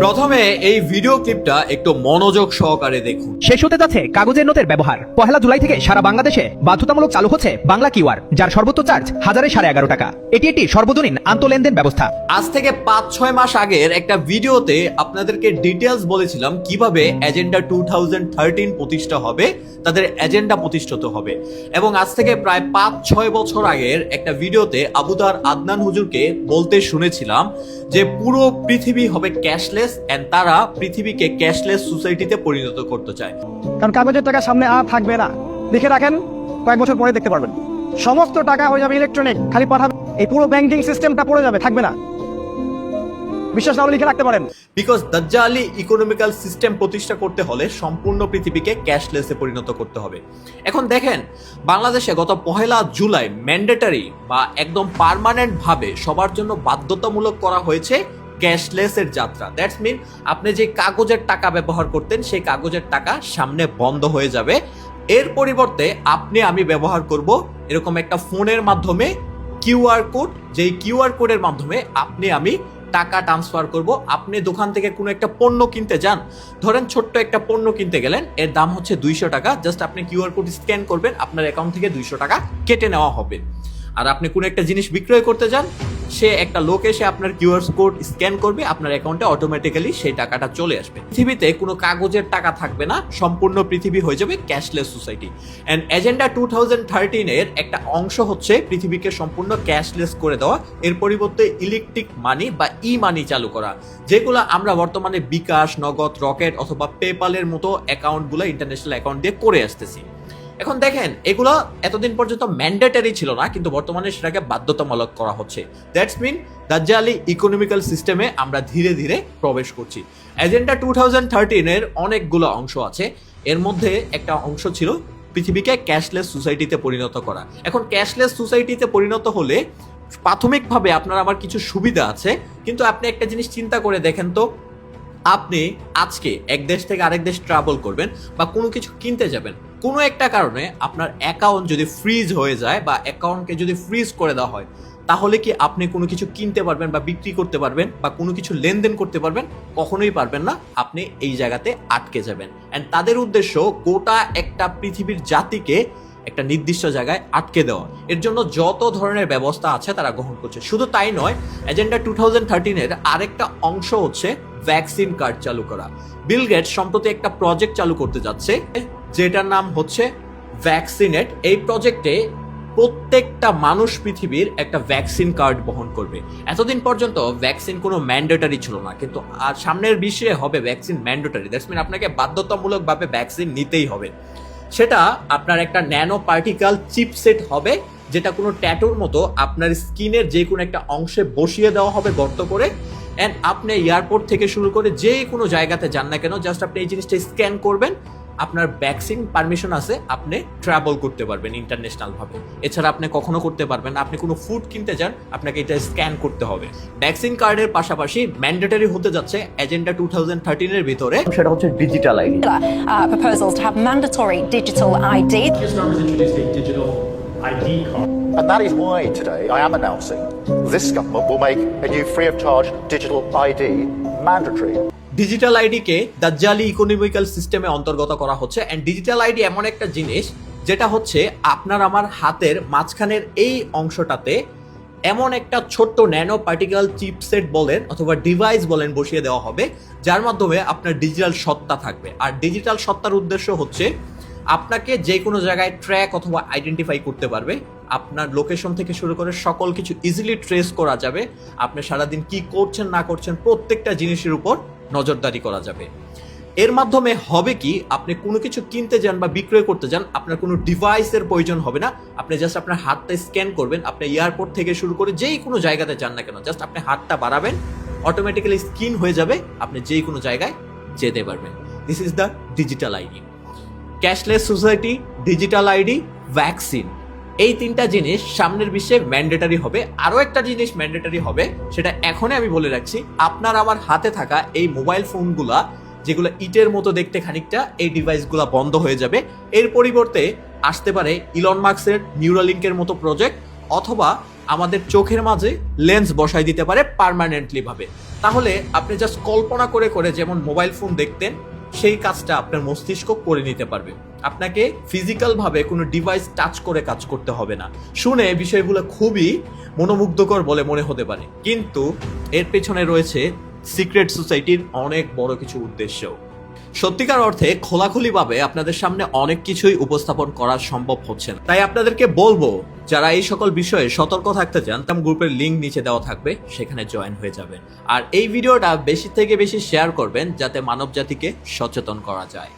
প্রথমে এই ভিডিও ক্লিপটা একটু মনোযোগ সহকারে দেখুন। শেষ হতে যাচ্ছে কাগজের নোটের ব্যবহার। 1 জুলাই থেকে সারা বাংলাদেশে বাধ্যতামূলক চালু হচ্ছে বাংলা কিউআর, যার সর্বোচ্চ চার্জ 1111 টাকা। এটি একটি সর্বজনীন আন্তঃলেনদেন ব্যবস্থা। আজ থেকে 5-6 মাস আগের একটা ভিডিওতে আপনাদেরকে ডিটেলস বলেছিলাম কিভাবে এজেন্ডা 2013 প্রতিষ্ঠা হবে, তাদের এজেন্ডা প্রতিষ্ঠিত হবে। এবং আজ থেকে প্রায় 5-6 বছর আগের একটা ভিডিওতে আবুদার আদনান হুজুরকে বলতে শুনেছিলাম যে পুরো পৃথিবী হবে ক্যাশলেস এন্ড তারা পৃথিবীকে ক্যাশলেস সোসাইটিতে পরিণত করতে চায়। কারণ কাগজের টাকা সামনে আর থাকবে না, লিখে রাখেন, কয়েক বছর পরে দেখতে পারবেন সমস্ত টাকা হয়ে যাবে ইলেকট্রনিক, খালি পাঠাবে। এই পুরো ব্যাংকিং সিস্টেমটা পড়ে যাবে, থাকবে না। বিশ্বাস না হলে লিখে রাখতে পারেন। বিকজ দাজ্জালি ইকোনমিক্যাল সিস্টেম প্রতিষ্ঠা করতে হলে সম্পূর্ণ পৃথিবীকে ক্যাশলেসে পরিণত করতে হবে। এখন দেখেন, বাংলাদেশে গত 1 জুলাই ম্যান্ডেটরি বা একদম পার্মানেন্ট ভাবে সবার জন্য বাধ্যতামূলক করা হয়েছে ক্যাশলেসের যাত্রা। দ্যাটস মিন আপনি যে কাগজের টাকা ব্যবহার করতেন সেই কাগজের টাকা সামনে বন্ধ হয়ে যাবে। এর পরিবর্তে আমি ব্যবহার করব এরকম একটা ফোনের মাধ্যমে কিউআর কোড, যেই কিউআর কোডের মাধ্যমে আমি টাকা ট্রান্সফার করব। আপনি দোকান থেকে কোনো একটা পণ্য কিনতে যান, ধরেন ছোট্ট একটা পণ্য কিনতে গেলেন, এর দাম হচ্ছে 200 টাকা। জাস্ট আপনি কিউআর কোড স্ক্যান করবেন, আপনার অ্যাকাউন্ট থেকে 200 টাকা কেটে নেওয়া হবে। আর আপনি কোনো একটা জিনিস বিক্রয় করতে যান, সে একটা লোক এসে আপনার কিউআর কোড স্ক্যান করবে, আপনার অ্যাকাউন্টে অটোমেটিক্যালি সেই টাকাটা চলে আসবে। পৃথিবীতে কোনো কাগজের টাকা থাকবে না, সম্পূর্ণ পৃথিবী হয়ে যাবে ক্যাশলেস সোসাইটি। অ্যান্ড এজেন্ডা 2013 এর একটা অংশ হচ্ছে পৃথিবীকে সম্পূর্ণ ক্যাশলেস করে দেওয়া, এর পরিবর্তে ইলেকট্রিক মানি বা ই মানি চালু করা, যেগুলো আমরা বর্তমানে বিকাশ, নগদ, রকেট অথবা পেপালের মতো অ্যাকাউন্টগুলো ইন্টারন্যাশনাল অ্যাকাউন্ট দিয়ে করে আসতেছি। এখন দেখেন, এগুলো এতদিন পর্যন্ত ম্যান্ডেটরি ছিল না, কিন্তু বর্তমানে সেটাকে বাধ্যতামূলক করা হচ্ছে। দ্যাটস মিন দাজ্জালি ইকোনমিক্যাল সিস্টেমে আমরা ধীরে ধীরে প্রবেশ করছি। এজেন্ডা 2013 এর অনেকগুলো অংশ আছে, এর মধ্যে একটা অংশ ছিল পৃথিবীকে ক্যাশলেস সোসাইটিতে পরিণত করা। এখন ক্যাশলেস সোসাইটিতে পরিণত হলে প্রাথমিকভাবে আপনার আমার কিছু সুবিধা আছে, কিন্তু আপনি একটা জিনিস চিন্তা করে দেখেন তো, আপনি আজকে এক দেশ থেকে আরেক দেশ ট্রাভেল করবেন বা কোনো কিছু কিনতে যাবেন, কোনো একটা কারণে আপনার অ্যাকাউন্ট যদি ফ্রিজ হয়ে যায় বা অ্যাকাউন্টকে যদি ফ্রিজ করে দেওয়া হয়, তাহলে কি আপনি কোনো কিছু কিনতে পারবেন বা বিক্রি করতে পারবেন বা কোনো কিছু লেনদেন করতে পারবেন? কখনোই পারবেন না, আপনি এই জায়গাতে আটকে যাবেন। অ্যান্ড তাদের উদ্দেশ্য গোটা একটা পৃথিবীর জাতিকে একটা নির্দিষ্ট জায়গায় আটকে দেওয়া। এর জন্য যত ধরনের ব্যবস্থা আছে তারা গ্রহণ করছে। শুধু তাই নয়, এজেন্ডা 2013 এর আরেকটা অংশ হচ্ছে ভ্যাকসিন কার্ড চালু করা। বিল গেটস সম্প্রতি একটা প্রজেক্ট চালু করতে যাচ্ছে, যেটার নাম হচ্ছে ভ্যাকসিনেট। এই প্রজেক্টে প্রত্যেকটা মানুষ পৃথিবীর একটা ভ্যাকসিন কার্ড বহন করবে। এতদিন পর্যন্ত ভ্যাকসিন কোনো ম্যান্ডেটরি ছিল না, কিন্তু আর সামনের বিশ্বে হবে ভ্যাকসিন ম্যান্ডেটরি। দ্যাটস মিন আপনাকে বাধ্যতামূলকভাবে ভ্যাকসিন নিতেই হবে। সেটা আপনার একটা ন্যানো পার্টিকেল চিপসেট হবে, যেটা কোনো ট্যাটুর মতো আপনার স্কিনের যে কোনো একটা অংশে বসিয়ে দেওয়া হবে গর্ত করে। অ্যান্ড আপনি এয়ারপোর্ট থেকে শুরু করে যে কোনো জায়গাতে যান না কেন, জাস্ট আপনি এই জিনিসটা স্ক্যান করবেন, আপনার ভ্যাকসিন পারমিশন আছে, আপনি ট্রাভেল করতে পারবেন ইন্টারন্যাশনাল ভাবে। এছাড়া আপনি কখনো করতে পারবেন না। আপনি কোনো ফুড কিনতে যান, আপনাকে এটা স্ক্যান করতে হবে। ভ্যাকসিন কার্ডের পাশাপাশি ম্যান্ডেটরি হতে যাচ্ছে এজেন্ডা 2013 এর ভিতরে, সেটা হচ্ছে digital ID. Proposals to have mandatory digital ID. Islam has introduced a digital ID card. And that is why today I am announcing this government will make a new free of charge digital ID mandatory. Digital আইডিকে দাজ্জালি economical সিস্টেমে অন্তর্গত করা হচ্ছে। And digital ID এমন একটা জিনিস যেটা হচ্ছে আপনার আমার হাতের মাঝখানের এই অংশটাতে এমন একটা ছোট্ট ন্যানো পার্টিকেল চিপসেট বলেন অথবা ডিভাইস বলেন বসিয়ে দেওয়া হবে, যার মাধ্যমে আপনার ডিজিটাল সত্তা থাকবে। আর ডিজিটাল সত্তার উদ্দেশ্য হচ্ছে আপনাকে যে কোনো জায়গায় ট্র্যাক অথবা আইডেন্টিফাই করতে পারবে। আপনার লোকেশন থেকে শুরু করে সকল কিছু ইজিলি ট্রেস করা যাবে। আপনি সারাদিন কি করছেন না করছেন প্রত্যেকটা জিনিসের উপর নজরদারি করা যাবে। এর মাধ্যমে হবে কি, আপনি কোনো কিছু কিনতে যান বা বিক্রয় করতে যান, আপনার কোনো ডিভাইসের প্রয়োজন হবে না। আপনি জাস্ট আপনার হাতটা স্ক্যান করবেন, আপনি এয়ারপোর্ট থেকে শুরু করে যেই কোনো জায়গাতে যান না কেন, জাস্ট আপনি হাতটা বাড়াবেন, অটোমেটিক্যালি স্ক্যান হয়ে যাবে, আপনি যেই কোনো জায়গায় যেতে পারবেন। This is the digital ID. Cashless society, digital ID, vaccine, এই তিনটা জিনিস সামনের বিশ্বে ম্যান্ডেটরি হবে। আরও একটা জিনিস ম্যান্ডেটরি হবে, সেটা এখনই আমি বলে রাখছি। আপনার আমার হাতে থাকা এই মোবাইল ফোনগুলা, যেগুলো ইটের মতো দেখতে খানিকটা, এই ডিভাইসগুলো বন্ধ হয়ে যাবে। এর পরিবর্তে আসতে পারে ইলন মাস্কের নিউরালিঙ্কের মতো প্রজেক্ট, অথবা আমাদের চোখের মাঝে লেন্স বসাই দিতে পারে পার্মানেন্টলি ভাবে। তাহলে আপনি জাস্ট কল্পনা করে করে যেমন মোবাইল ফোন দেখতেন সেই কাজটা আপনার মস্তিষ্ক করে নিতে পারবে। আপনাকে ফিজিক্যাল ভাবে কোনো ডিভাইস টাচ করে কাজ করতে হবে না। শুনে বিষয়গুলো খুবই মনোমুগ্ধকর বলে মনে হতে পারে, কিন্তু এর পেছনে রয়েছে সিক্রেট সোসাইটির অনেক বড় কিছু উদ্দেশ্য। সত্যিকার অর্থে খোলাখুলিভাবে আপনাদের সামনে অনেক কিছুই উপস্থাপন করা সম্ভব হচ্ছে না। তাই আপনাদেরকে বলবো, যারা এই সকল বিষয়ে সতর্ক থাকতে চান, তেমন গ্রুপের লিঙ্ক নিচে দেওয়া থাকবে, সেখানে জয়েন হয়ে যাবেন। আর এই ভিডিওটা বেশি থেকে বেশি শেয়ার করবেন যাতে মানব জাতিকে সচেতন করা যায়।